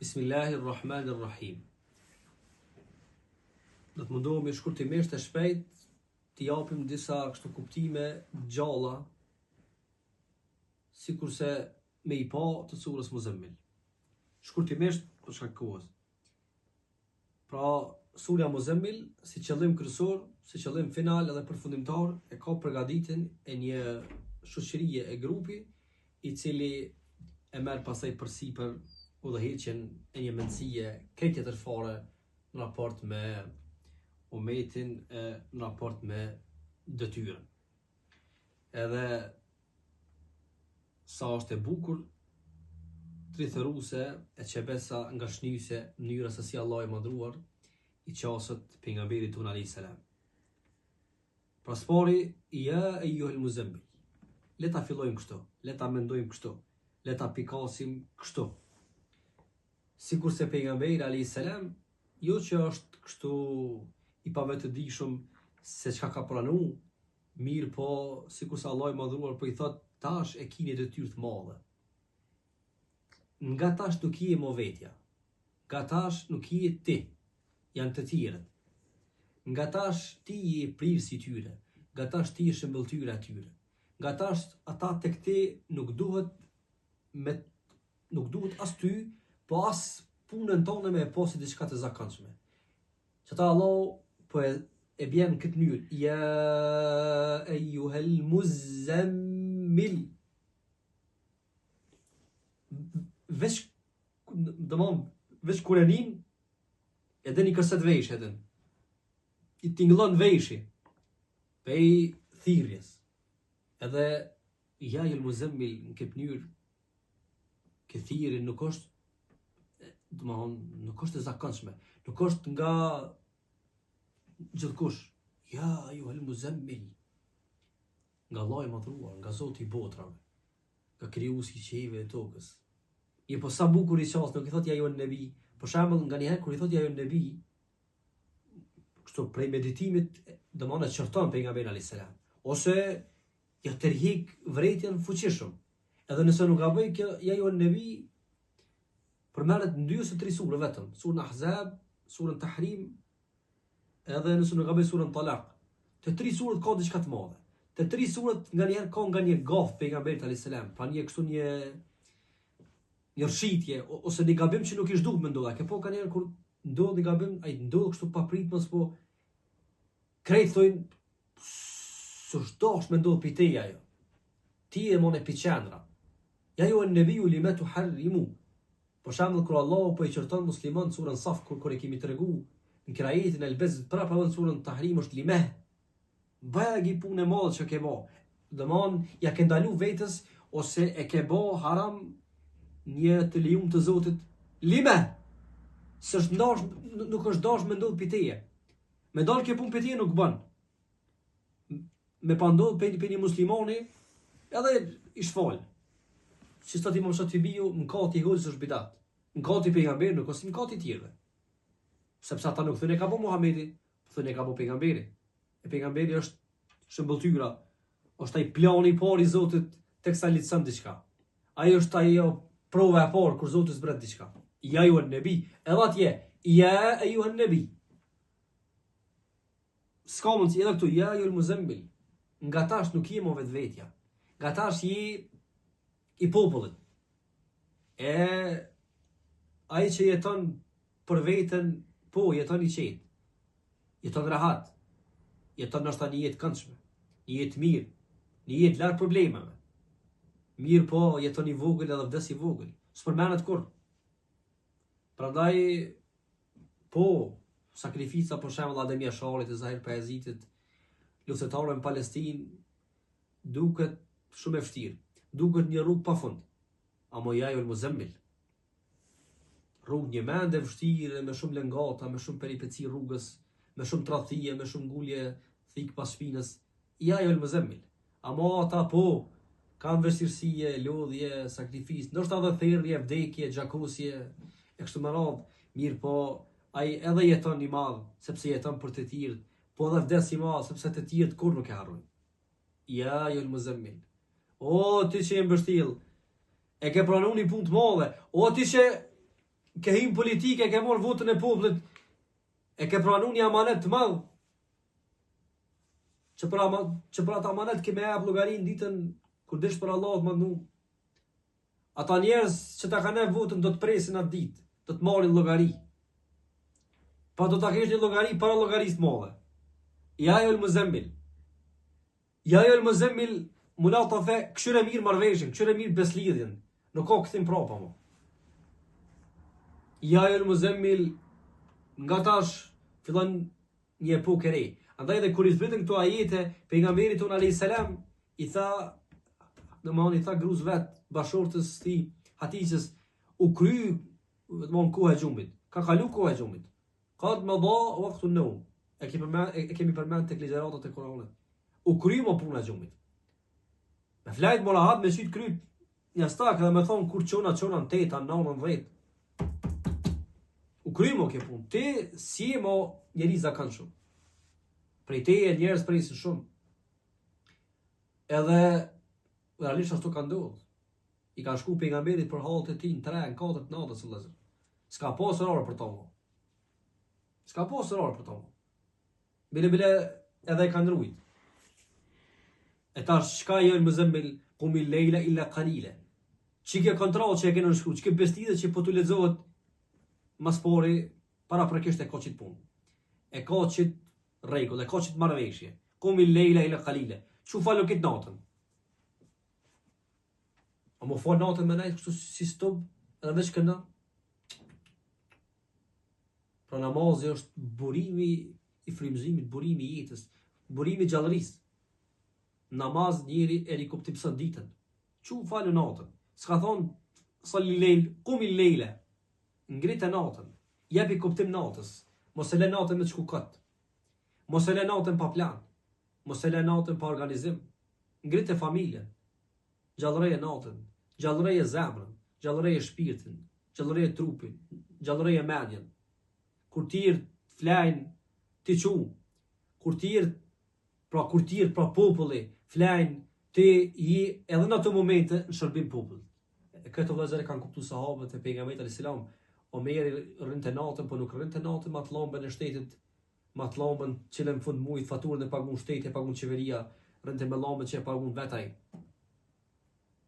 Bismillahirrahmanirrahim. Do të mundohemi shkurtimisht e shpejt të japim disa kështu kuptime gjalla, sikurse me i pa të surës Muzammil. Shkurtimisht për shkak të kohës. Pra, surja Muzammil si qëllim kryesor, si qëllim final edhe përfundimtar e ka përgatitjen e një shoqërie e grupi i cili e merr pastaj përsipër udhëheqjen e një mendësie tjetër fare në raport me umetin, në raport me detyrën. Edhe sa është e bukur, tritëruese, e çebesa nga shnyse mënyra se si Allah i madhruar i qasët pejgamberit ton alayhis salam. Pra spori, ja eyyuhel muzammil. Le ta fillojmë kështu, le ta mendojmë kështu, le ta pikasim kështu. Sikur se pejgamberi alayhis salam, jo që është kështu i pavetëdijshëm se çka ka pranuar, mirë po sikur se Allah i madhruar po i thot tash e keni detyrë të madhe. Nga tash nuk je mo vetja, nga tash nuk je ti, janë të tjerët. Nga tash ti je prirësi i tyre, nga tash ti je shëmbëltyra e tyre. Nga tash ata tek ti nuk duhet as ty, po as punën tonë me e posi diçka të zakonshme. Që ta Allah po e bjen këtë mënyrë, ja eyyuhel muzammil. Veç Kur'anin edhe një këset veshë edhe. I tingëllon veshi pej thirrjes. Edhe ja el muzammil në këtë mënyrë, këtë thirrje nuk është nuk është e zakonshme, nuk është nga gjithkush. Ja eyyuhel muzammil. Nga Allah i madhruar, nga Zoti i botrave, nga krijuesi i qiellit dhe tokës. Je po sa bukur i qas, nuk i thot ja eyyuhen nabi. Për shembull, nganjëherë kur i thot ja eyyuhen nabi, kështu prej meditimit, domosdoshmë e çorton pejgamberin alayhis salam, ose ja tërhiq vërejtjen fuqishëm. Edhe nëse nuk gaboj kjo ja eyyuhen nabi, përmerret në 2 ose 3 sure vetëm, surën Ahzab, surën Tahrim, edhe nëse nuk gaboj surën Talaq. Të 3 suret ka diçka të madhe. Të 3 suret nganjëherë ka nga një gaf pejgamberit alayhis salam, pa një kështu një rshitje ose një gabim që nuk i zhduk me ndodha. Ke po nganjëherë kur ndodh një gabim, ai ndodh kështu pa pritmës, po krejt thojnë s'është me ndodh pi teja ajo. Ti e mon e piqendra. Ja ju e nebiu lima tuharrimu. Për shembull kur Allahu po i qorton musliman në surën Saf, kur e kemi tregu në krajetin e Elbezit, prapë në surën Tahrim është limeh. Bagi punë e madhe që ke bë. Domthon ja ke ndalu vetes ose e ke bë haram një të lejum të Zotit. Limeh. S'është ndash, nuk është dash me ndodh piteje. Me dal ke punë piteje nuk bën. Me pa ndodh pe një muslimani edhe i shfal. Si sot Imam Shatibiu, mëkati i hoxhës është bidat. Mëkati i pejgamberit nuk është mëkati i tjerëve. Sepse ata nuk thonë e ka bë Muhamedi, thonë e ka bë pejgamberi. E pejgamberi është shëmbëltyra, është ai plani i parë i Zotit teksa licën diçka. Ai është ajo prova e parë kur Zoti zbret diçka. Ja ju an-nabi, edhe atje, ja eyyuhan nabi. S'ka mundsi edhe këtu, ja ju al-muzammil. Nga tash nuk je më vetvetja. Nga tash je i popullit. Ai që jeton për veten, po jeton i qetë. Jeton rahat. Jeton nështë një jetë këndshme, një jetë mirë, një jetë larg problemeve. Mirë po jeton i vogël edhe vdes i vogël. S'përmenet kur. Prandaj po sakrifica për shembull Ademia Shallit e Zahir Pajazitit, luftëtarëve në Palestinë, duket shumë e vështirë. Duket një rrugë pafund. Amo ja eyyuhel muzammil. Rrugë një mend e vështirë, me shumë lëngata, me shumë peripeci rrugës, me shumë tradhije, me shumë ngulje thik pas shpinës. Ja eyyuhel muzammil. Amo ata po kanë vështirësie, lodhje, sakrificë, ndoshta edhe therrje, vdekje, xhakosje, e kështu me radhë. Mirë po ai edhe jeton i madh, sepse jeton për të tjerët, po edhe vdes i madh, sepse të tjerët kur nuk e harrojnë. Ja eyyuhel muzammil. O ti që je mbështill, e ke pranuar një punë të madhe. O ti që ke him politike, ke marrë votën e popullit, e ke pranu një amanet të madh, që për atë amanet ke me jap llogarin ditën kur dish për Allah të mandu. Ata njerëz që ta kanë votën do të presin atë ditë, do të marrin llogari. Pa do ta kesh një llogari para llogarisë të madhe. Ja ajo el-Muzammil. Ja ajo el-Muzammil, mulatafe, këshyre mirë marrveshjen, këshyre mirë beslidhjen. Nuk ka kthim prapa mo. Ja ajo el-Muzammil, nga tash fillon një epokë e re. Andaj edhe kur i zbritën këto ajete, pejgamberit ton alayhis salam i tha, domthoni i tha gruas vet, bashortës ti, Hatices, u kry domthon koha e xhumit. Ka kalu koha e xhumit. Qad madha waqtu an-nawm. E kemi përmend tek ligjëratat e Kuranit. U kry më puna e xhumit. Me flajt morahat me syt kryt një stak dhe me thonë kur çona në 8, 9, 10. U kry më ke punë. Ti si e mo njeri zakanshëm. Prej te e njerëz presin shumë. Edhe realisht ashtu ka ndodhur. I ka shku pejgamberit për hallet e tij në 3, në 4 të natës vëllazër. S'ka pas orë për to. S'ka pas orë për to. Bile edhe e ka ndrujt. E tash shka jo el-Muzammil qumi lejla illa qalila. Çike kontroll që e keni shkruar, çike bestide që po tu lexohet mas pori para prekisht e koçit punë. E koçit rregull, e koçit marrëveshje. Qumi lejla illa qalila. Çu falo kët natën. A mo fal natën me nejt kështu si stop edhe veç kënda. Pra namazi është burimi i frymëzimit, burimi i jetës, burimi i gjallërisë. Namaz njëri e rikuptim ditën. Çu falu natën. S'ka thonë salli lejl, qumi lejla. Ngritë natën. Jepi kuptim natës. Mos e lë natën me çkukat. Mos e lë natën pa plan. Mos e lë natën pa organizim. Ngritë familjen. Gjallëreje natën. Gjallëreje zemrën. Gjallëreje shpirtin. Gjallëreje trupin. Gjallëreje mendjen. Kur tir flajn ti çu. Kur tir pra populli flajn ti i edhe në ato momente në shërbim popullit. Këtë vëllezër kanë kuptuar sahabët e pejgamberit alayhis salam. Omeri rrinte natën, po nuk rrinte natën me atë llambën e shtetit, me atë llambën që në fund muajit faturën e pagun shteti, e pagun qeveria, rrinte me llambën që e pagun vet ai.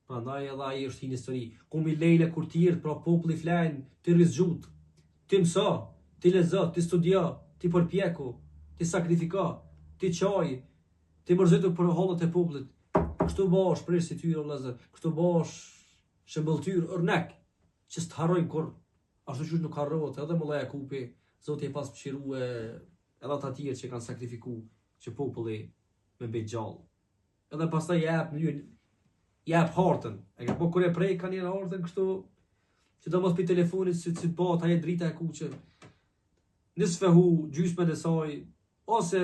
Prandaj edhe ai është një histori. Qumi lejle kur tirë, pra populli flajn, ti rizgjut, ti mëso, ti lezo, ti studio, ti përpjeku, ti sakrifiko, ti çoj, ti mërzitu për hallet e popullit. Kështu bash prish si tyre vëllezër, kështu bash shëmbëltyr örnek që s'të harrojnë kur ashtu që nuk harrohet edhe Molla Jakupi, Zoti e pas mëshirue edhe ata tjerë që kanë sakrifikuar që populli me mbet gjallë. Edhe pastaj jep hartën. E ka po kur e prej kanë një hartën kështu që do mos pi telefonit si bëhet ajo drita e kuqe. Nisfehu gjysmën e saj ose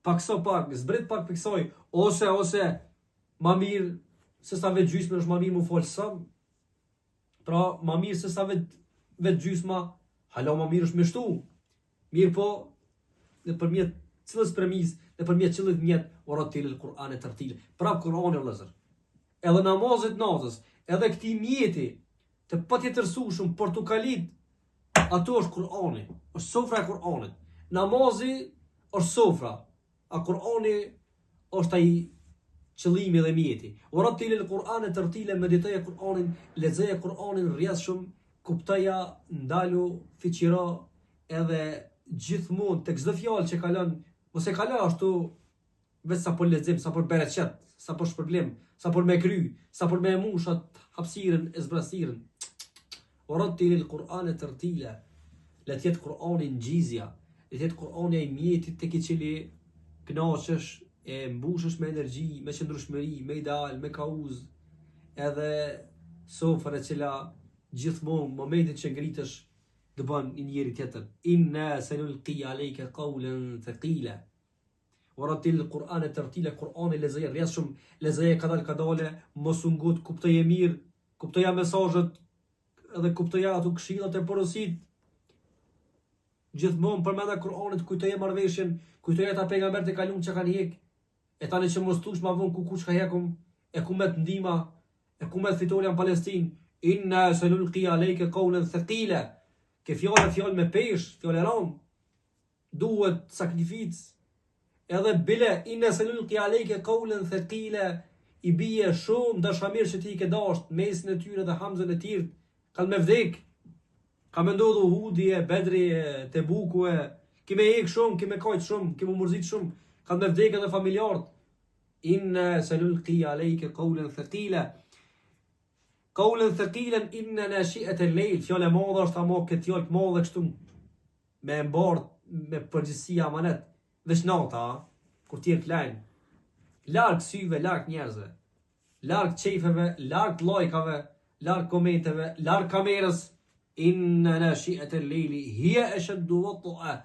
pak, zbret pak piksoj, ose ma mirë se sa vetë gjysmën është ma mirë mu folë sëm. Pra, ma mirë se sa vetë gjysma, hala ma mirë është me shtu. Mirë po, në përmjet cilës premis, në përmjet cilët mjet, orat tili Kur'an e tërtile. Prap Kur'an e vëllezër. Edhe namazit natës, edhe këti mjeti, të patjetërsueshëm portokalit, ato është Kur'ani, është sofra e Kur'anit. Namazi është sofra, a Kur'ani është ai qëllimi dhe mjeti. Orat tili Kur'an e tërtile, mediteja Kur'anin, lexeja Kur'anin rrjedhshëm, kuptoja ndalu fiqira edhe gjithmonë tek çdo fjalë që kalon, mos e kalo ashtu vetë sa për lexim, sa për bereqet, sa për shpërblim, sa për me kry, sa për me mushat hapsiren e zbrasirën. Orat tili Kur'an e tërtile, le të jetë Kur'ani ngjizja, le të jetë Kur'ani ai mjeti tek i cili kënaqesh, e mbushësh me energji, me qëndrueshmëri, me ideal, me kauz, edhe sofra e cila gjithmonë momentin që ngritesh të bën një njeri tjetër. Inna sanulqi alayka qawlan thaqila. Waratil Kur'an e tërtile, Kur'ani lezeje rrjedhshëm, lezeje kadale, mos u ngut, kuptoje mirë, kuptoja mesazhet, edhe kuptoja ato këshillat e porosit. Gjithmonë përmenda Kur'anit, kujtoje marrveshjen, kujtoje ata pejgamberët e kaluam që kanë hek. E tani që mos tush ma vonë ku kush ka hekum, e ku met ndima, e ku met fitoria në Palestinë, Inna sanulqi alayka qawlan thaqila. Ke fjallë me pesh, fjallë ram, duhet sakrificë. Edhe bile, inna sanulqi alayka qawlan thaqila, i bie shumë dashamir që ti ke dasht, mesin e tyre dhe Hamzën e tjerë, kanë me vdek, ka me ndodhu Hudije, Bedri, Tebukue, kime ek shumë, kime kajt shumë, kime murzit shumë, kanë me vdek edhe familjarët. Inna sanulqi alayka qawlan thaqila. Qawlan thaqilan inna nashi'at al-layl, fjala e madhe është ama këtë fjalë të madhe kështu me mbart me përgjithësi amanet, veç nata, kur ti je klein, larg syve, larg njerëzve, larg çejfeve, larg lajkave, larg komenteve, larg kamerës. Inna nashi'at al-layli hiya ashaddu wat'a.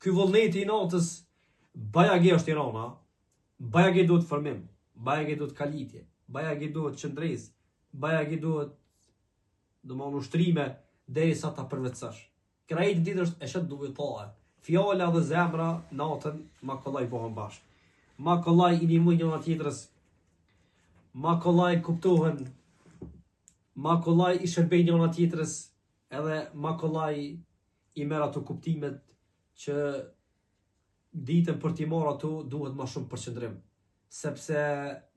Ky vullneti i natës bajagi është Tirana, bajagi duhet formim, bajagi duhet kalitje, bajagi duhet qëndres, bajagi duhet ushtrime derisa ta përvetësosh. Krejt ditë është ashaddu wat'a. Fjala dhe zemra natën ma kollaj bëhen bashkë. Ma kollaj i ndihmojnë njëra tjetrës, ma kollaj kuptohen, ma kollaj i shërbejnë njëra tjetrës, edhe ma kollaj i merr ato kuptimet që ditën për t'i marrë ato duhet ma shumë përqendrim. Sepse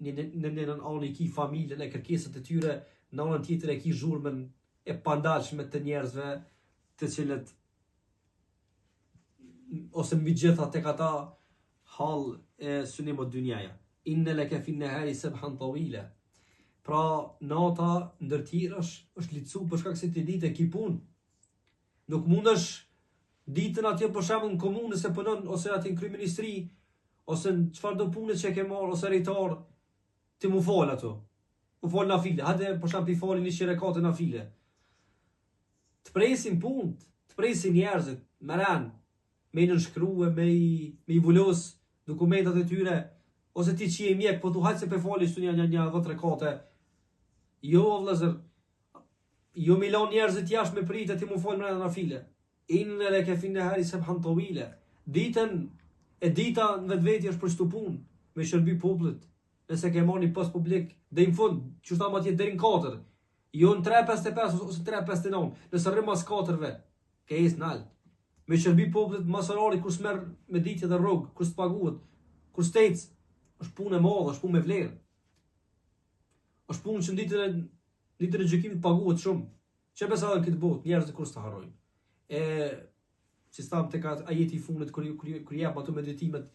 në nënën anë i ki familjen e kërkesat e tyre, në anën tjetër e ki zhurmën e pandalshme të njerëzve, të cilët ose mbi gjitha tek ata hall e synimot dynjaja. Inna laka fi nahari sabhan tawila. Pra nata ndër tjerë është litsu për shkak se ti ditë ki punë. Nuk mundesh ditën atje për shembull në komunë se punon ose aty në kryeministri ose në çfarëdo pune që ke marrë ose rejtar ti mu fal ato. Mu fal nafile. Hajde për shembull i falin 100 rekate nafile. Të presin punët, të presin njerëzit, me ran, me nënshkrue, me i vulos dokumentat e tyre, ose ti që je mjek, po tu hajtë se pe fali shtu një 10 rekate. Jo, vëllazër, jo milon njerëzit jashtë me pritë ti mu fal me nafile. Inna laka fi nahari sabhan tawila. Ditën e dita në vetveti është për çtu punë, me shërby popullit. Nëse ke marrë një post publik deri në fund, që ta atje deri në 4. Jo në 3.55 ose 3.59, nëse rrim mas 4-ve, ke ecë nalt. Me shërby popullit mas orari kur s'merr me ditje dhe rrugë, kur s'paguhet, kur s'tec, është punë e madhe, është punë me vlerë. Është punë që ditën e gjykimit paguhet shumë. Çe besa në këtë botë, njerëzit kur s'ta harrojnë. Si stam tek ajeti i fundit kur jep ato meditimet,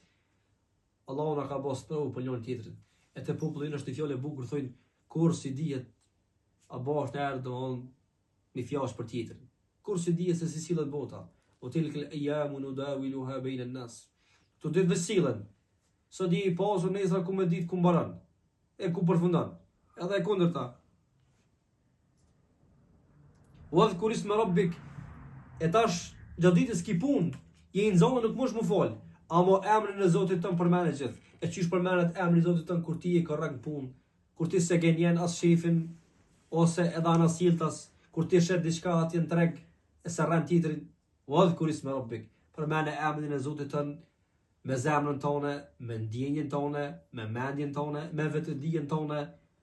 Allahu na ka bos për njërin tjetrin. E te populli është një fjalë e bukur, thonë kur si dihet a bash në erdhon mi fjash për tjetrin. Kur si dihet se si sillet bota. O tilkal ayamu nudawiluha bayna an-nas. Tu ditë vesillen. Sot di i pasur nesër ku me ditë ku mbaron. E ku përfundon. Edhe e kundërta. Wadhkur isma rabbik. E tash gjatë ditës ki punë, je në zonë nuk mosh më fal, amo emrin e Zotit tën përmendet gjithë. E çish përmendet emri i Zotit tën kur ti je korrekt punë, kur ti se gjenjen as shefin ose edhe anasjelltas, kur ti shet diçka atje në treg e se rën tjetrin, wadhkur isma rabbik. Përmende emrin e Zotit tën me zemrën tonë, me ndjenjen tonë, me mendjen tonë, me vetëdijen tonë,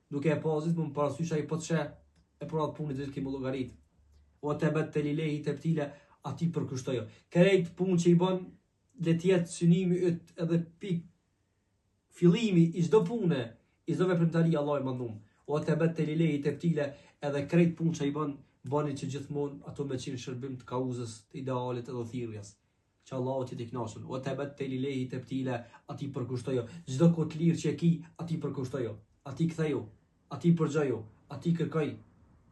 duke e pasur më parasysh ai po të sheh e për atë punë që kemi llogarit. O te bet te lilehi te ptile ati përkushtojo. Krejt punë që i bën le të jetë synimi yt edhe pik fillimi i çdo pune, i çdo veprimtari Allahu mandum. O te bet te lilehi te ptile edhe krejt punë që i bani që gjithmonë ato me qenë shërbim të kauzës, të idealit edhe thirrjes. Që Allahu ti të kënaqur. O te bet te lilehi te ptile ati përkushtojo. Çdo kot lirë që e ki, ati përkushtojo. Ati kthejo, ati përgjojo, ati kërkoj.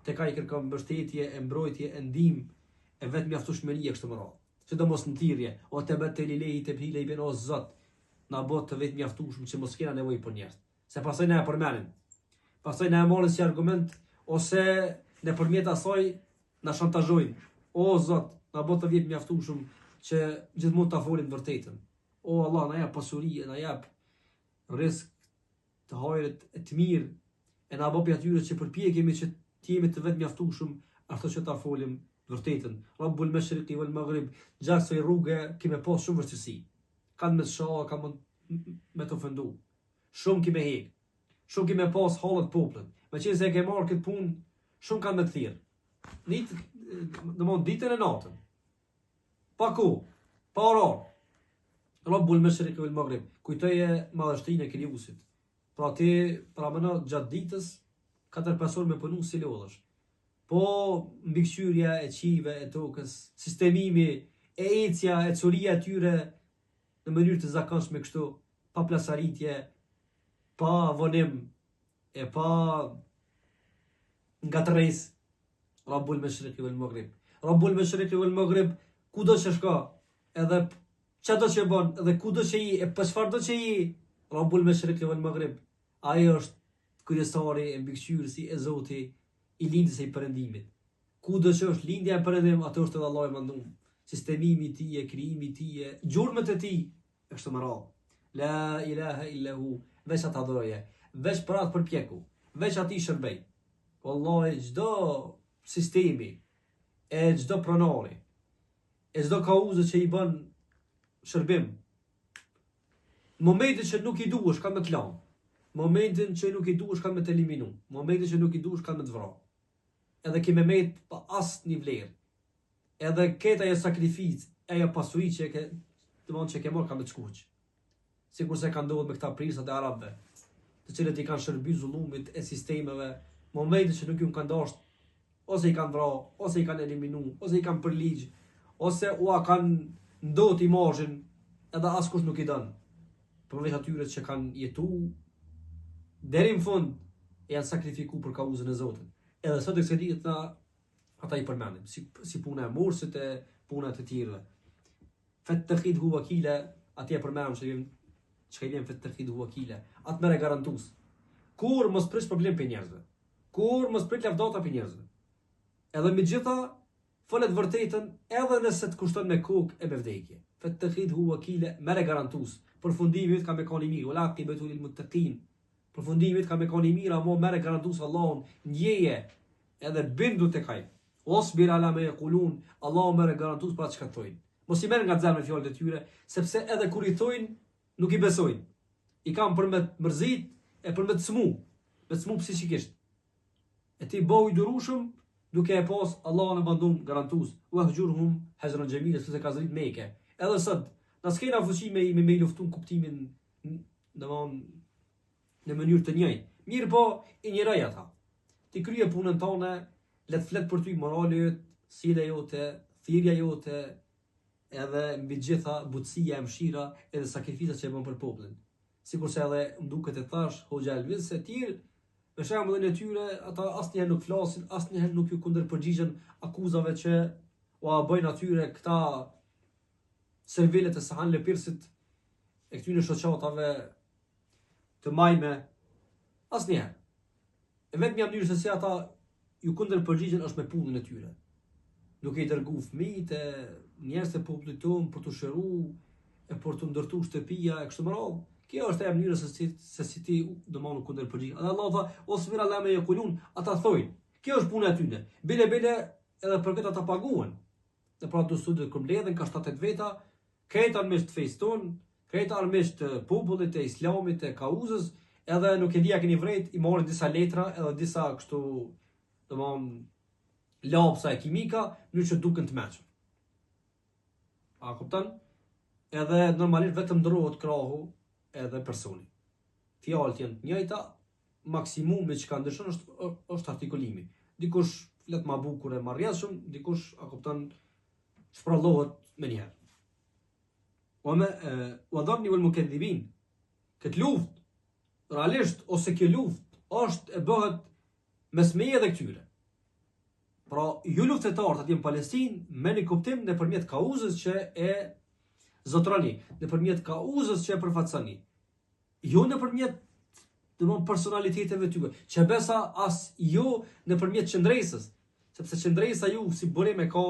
Tek ai kërkon mbështetje, e mbrojtje, e ndihmë, e vetë mjaftueshmëri kështu më radh. Sidomos në thirrje, o te bet te lilehi te ptile i bën o Zot, na bot të vetë mjaftueshëm që mos kena nevojë për njerëz. Se pastaj na e përmendin. Pastaj na e marrin si argument ose nëpërmjet asaj na shantazhojnë. O Zot, na bot të vetë mjaftueshëm që gjithmonë ta folim vërtetën. O Allah, na jap pasuri, na jap rrezik të hajrit e të mirë, e na bëj atyre që përpiqemi që të jemi të vetë mjaftueshëm ashtu që ta folim vërtetën. Rabbul Mashriqi wal Maghrib, gjaksoj rrugë kime pas shumë vështirësi. Kanë me shoh, kanë me të ofendu. Shumë kime hek. Shumë kime pas hallet popullit. Me qenë se e ke marrë këtë punë shumë kanë me të thirë. Ditën e natën. Pa ku, pa orar. Rabbul Mashriq wal Maghrib. Kujtoje madhështinë e krijuesit. Pra ti, pra mëna gjatë ditës, 4-5 orë me punu si lodhësh. Po mbikëqyrja e qive, e tokës, sistemimi, e ecja, e curia e tyre në mënyrë të zakonshme kështu, pa plasaritje, pa vonim, e pa ngatërres. Rabbul Mashriq wal Maghrib. Rabbul Mashriq wal Maghrib, kudo që shka, edhe çdo që bën, edhe kudo që je, e pa çfarëdo që je, Rabbul Mashriq wal Maghrib, ai është kryesari e mbikëqyrësi e Zoti, i lindjes së Perëndimit. Kudo që është lindja e Perëndim, atë është edhe Allahu i mandum. Sistemimi i tij, krijimi i tij, gjurmët e tij, është më radh. La ilaha illa hu, veç atë adhuroje, veç për atë përpjeku, veç atij shërbej. Wallahi çdo sistemi, e çdo pronari, e çdo kauzë që i bën shërbim, momentin që nuk i duhesh ka me të lanë, momentin që nuk i duhesh ka me të eliminu, momentin që nuk i duhesh ka me të vra. Edhe kime mejt pa asë një vlerë, edhe këta e sakrificë, ajo pasuri që ke, që ke marrë ka me të shkuq. Sikur se ka ndodhur me këta prisat e arabëve, të cilët i kanë shërbyer zullumit e sistemeve, momentin që nuk ju kanë dashur, ose i kanë vra, ose i kanë eliminu, ose i kanë përligj, ose ua kanë ndot imazhin, edhe askush nuk i don. Përveç atyre që kanë jetu deri në fund, janë sakrifikuar për kauzën e Zotit. Edhe sot e kësaj dite ata i përmendim, si puna e morsit e puna të tjerëve. Fattakhidhu wakila, atje përmendim që i vjen fattakhidhu wakila, atë merre garantues. Kur mos prish problem për njerëzve. Kur mos prit lavdata për njerëzve. Edhe me gjitha, folet vërtetën edhe nëse të kushton me kokë e me vdekje. Fattakhidhu wakila, merre garantues. Përfundimit ka me kanë i mirë, wala aqibatu lil muttaqin. Përfundimit ka me kanë i mirë, ama merre garantues Allahun, ndjeje edhe bindu tek ai. Wasbir ala ma yaqulun, Allahu merre garantues për atë çka thojnë. Mos i merr nga zemra fjalët e tyre, sepse edhe kur i thojnë, nuk i besojnë. I kanë për me të mërzit e për me të smu psikikisht. E ti bëu i durushëm, duke e pas Allahun e mandum garantues. Wahjurhum hajran jamila, se ka zërit Mekë. Edhe sot, na s'kena fuqi me luftun kuptimin, në mënyrë të njëjtë. Mirë po, i njëraj ata. Ti krye punën tone, le të flet për ty moralit, sile jote, thirrja jote, edhe mbi gjitha butësia e mëshira edhe sakrificat që e bën për popullin. Sikur se edhe më duket e thash, Hoxha Elvis e tjerë, me shembullin e tyre, ata asnjëherë nuk flasin, asnjëherë nuk ju kundërpërgjigjen akuzave që ua bëjnë atyre këta servilet e Sahan Lepirsit e këtyre shoqatave të majme, asnjëherë. E vetmja mënyrë se si ata ju kundërpërgjigjen është me punën e tyre. Duke i dërgu fëmijët e njerëz të popullit tonë për të shëruar e për të ndërtuar shtëpia e kështu me radhë. Kjo është e mënyra se si ti domon kundërpërgjigj. Dhe Allah tha, "Osmir ala me yaqulun", ata thojnë. Kjo është puna e tyre. Bile edhe për këtë ata paguhen. Dhe pra të studiet kur mbledhen ka 7-8 veta, këta armisht fejston, këta armisht popullit e Islamit e kauzës, edhe nuk e di a keni vret, i marrin disa letra edhe disa kështu domon lapsa e kimika, në që duken të mëshëm. A kupton? Edhe normalisht vetëm ndrohet krahu edhe personi. Fjalët janë të njëjta, maksimumi që ka ndryshon është artikulimi. Dikush flet më bukur e më rrjedhshëm, dikush a kupton shprallohet më njëherë. Wa dharni wal mukadhibin. Këtë luftë realisht ose kjo luftë është e bëhet mes meje dhe këtyre. Pra, ju luftëtarët atje në Palestinë me një kuptim nëpërmjet kauzës që e zotroni, nëpërmjet kauzës që e përfaqësoni. Jo nëpërmjet personaliteteve tyre, që besa as jo nëpërmjet qëndresës, sepse qëndresa ju si burim e ka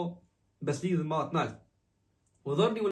beslidhje më të lartë.